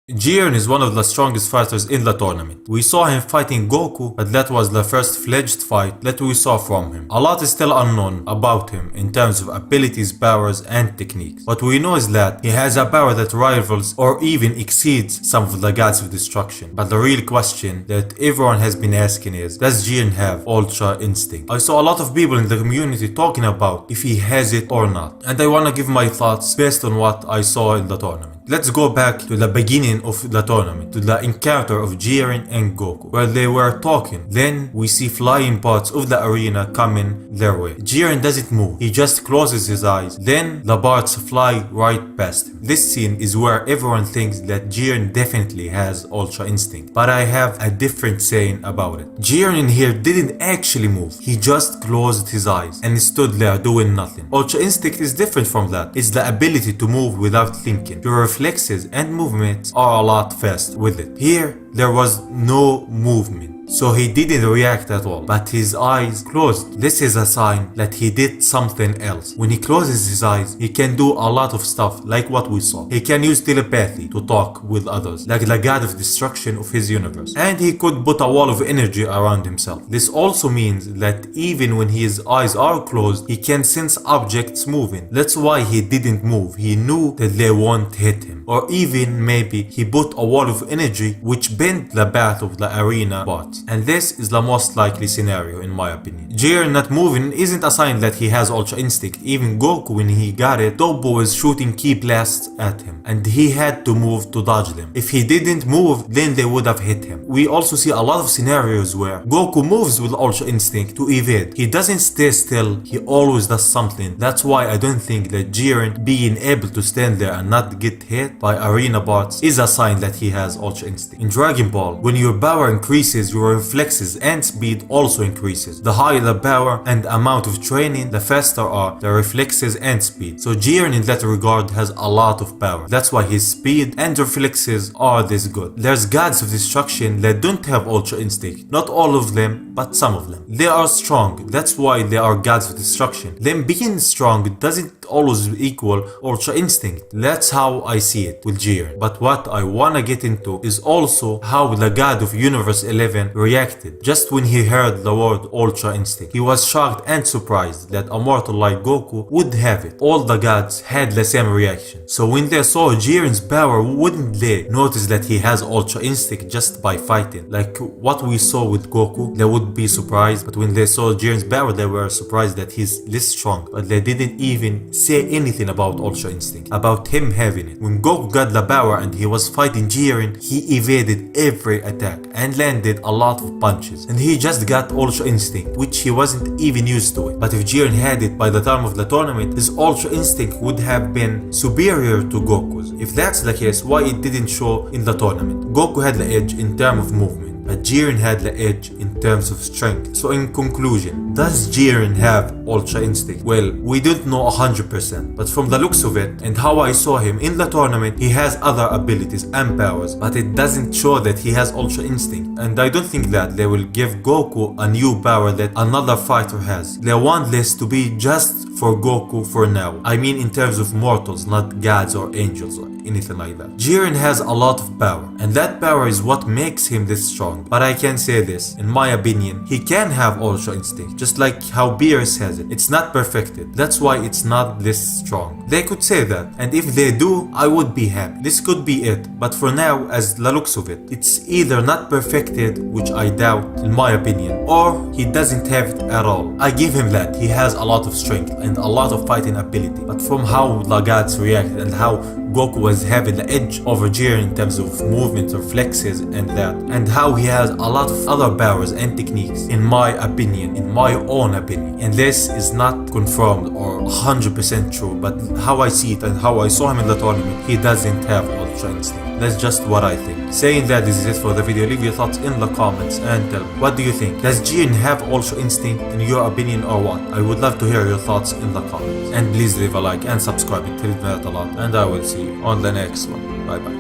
JIREN is one of the strongest fighters in the tournament. We saw him fighting Goku, but that was the first fledged fight that we saw from him. A lot is still unknown about him in terms of abilities, powers and techniques. What we know is that he has a power that rivals or even exceeds some of the gods of destruction. But the real question that everyone has been asking is, does JIREN have Ultra Instinct? I saw a lot of people in the community talking about if he has it or not, and I wanna give my thoughts based on what I saw in the tournament. Let's go back to the beginning of the tournament, to the encounter of JIREN and Goku, where they were talking. Then we see flying parts of the arena coming their way. JIREN doesn't move, he just closes his eyes. Then the parts fly right past him. This scene is where everyone thinks that JIREN definitely has Ultra Instinct, but I have a different saying about it. JIREN in here didn't actually move, he just closed his eyes and stood there doing nothing. Ultra Instinct is different from that. It's the ability to move without thinking. Your reflexes and movements are a lot fast with it. Here, there was no movement, so he didn't react at all, but his eyes closed. This is a sign that he did something else. When he closes his eyes, he can do a lot of stuff like what we saw. He can use telepathy to talk with others, like the god of destruction of his universe. And he could put a wall of energy around himself. This also means that even when his eyes are closed, he can sense objects moving. That's why he didn't move. He knew that they won't hit him. Or even maybe he put a wall of energy which bent the path of the arena bots. And this is the most likely scenario in my opinion. JIREN not moving isn't a sign that he has Ultra Instinct. Even Goku, when he got it, Toppo was shooting key blasts at him and he had to move to dodge them. If he didn't move, then they would have hit him. We also see a lot of scenarios where Goku moves with Ultra Instinct to evade. He doesn't stay still, he always does something. That's why I don't think that JIREN being able to stand there and not get hit by arena bots is a sign that he has Ultra Instinct. In Dragon Ball, when your power increases, your reflexes and speed also increases. The higher the power and amount of training, the faster are the reflexes and speed. So JIREN in that regard has a lot of power. That's why his speed and reflexes are this good. There's gods of destruction that don't have Ultra Instinct. Not all of them, but some of them. They are strong. That's why they are gods of destruction. Them being strong doesn't always equal Ultra Instinct. That's how I see it with JIREN. But what I wanna get into is also how the god of Universe 11 reacted just when he heard the word Ultra Instinct. He was shocked and surprised that a mortal like Goku would have it. All the gods had the same reaction. So when they saw JIREN's power, wouldn't they notice that he has Ultra Instinct just by fighting? Like what we saw with Goku, they would be surprised, but when they saw JIREN's power, they were surprised that he's this strong. But they didn't even say anything about Ultra Instinct, about him having it. When Goku got the power and he was fighting JIREN, he evaded every attack and landed a lot of punches, and he just got Ultra Instinct, which he wasn't even used to it. But if JIREN had it by the time of the tournament, his Ultra Instinct would have been superior to Goku's. If that's the case, why it didn't show in the tournament? Goku had the edge in terms of movement, but JIREN had the edge in terms of strength. So in conclusion, does JIREN have Ultra Instinct? Well, we don't know 100%, but from the looks of it and how I saw him in the tournament, he has other abilities and powers, but it doesn't show that he has Ultra Instinct. And I don't think that they will give Goku a new power that another fighter has. They want this to be just for Goku for now. I mean in terms of mortals, not gods or angels or anything like that. JIREN has a lot of power, and that power is what makes him this strong. But I can say this, in my opinion, he can have Ultra Instinct, just like how Beerus has it. It's not perfected, that's why it's not this strong. They could say that, and if they do, I would be happy. This could be it, but for now, as the looks of it, it's either not perfected, which I doubt in my opinion, or he doesn't have it at all. I give him that, he has a lot of strength and a lot of fighting ability, but from how the gods reacted and how Goku was having the edge over JIREN in terms of movement, reflexes and that, and how he has a lot of other powers and techniques, in my opinion, in my own opinion, and this is not confirmed or 100% true, but how I see it and how I saw him in the tournament, he doesn't have Ultra Instinct. That's just what I think. Saying that, this is it for the video. Leave your thoughts in the comments and tell me, what do you think? Does JIREN have Ultra Instinct in your opinion or what? I would love to hear your thoughts in the comments. And please leave a like and subscribe, it helps me out a lot, and I will see you on the next one. Bye bye.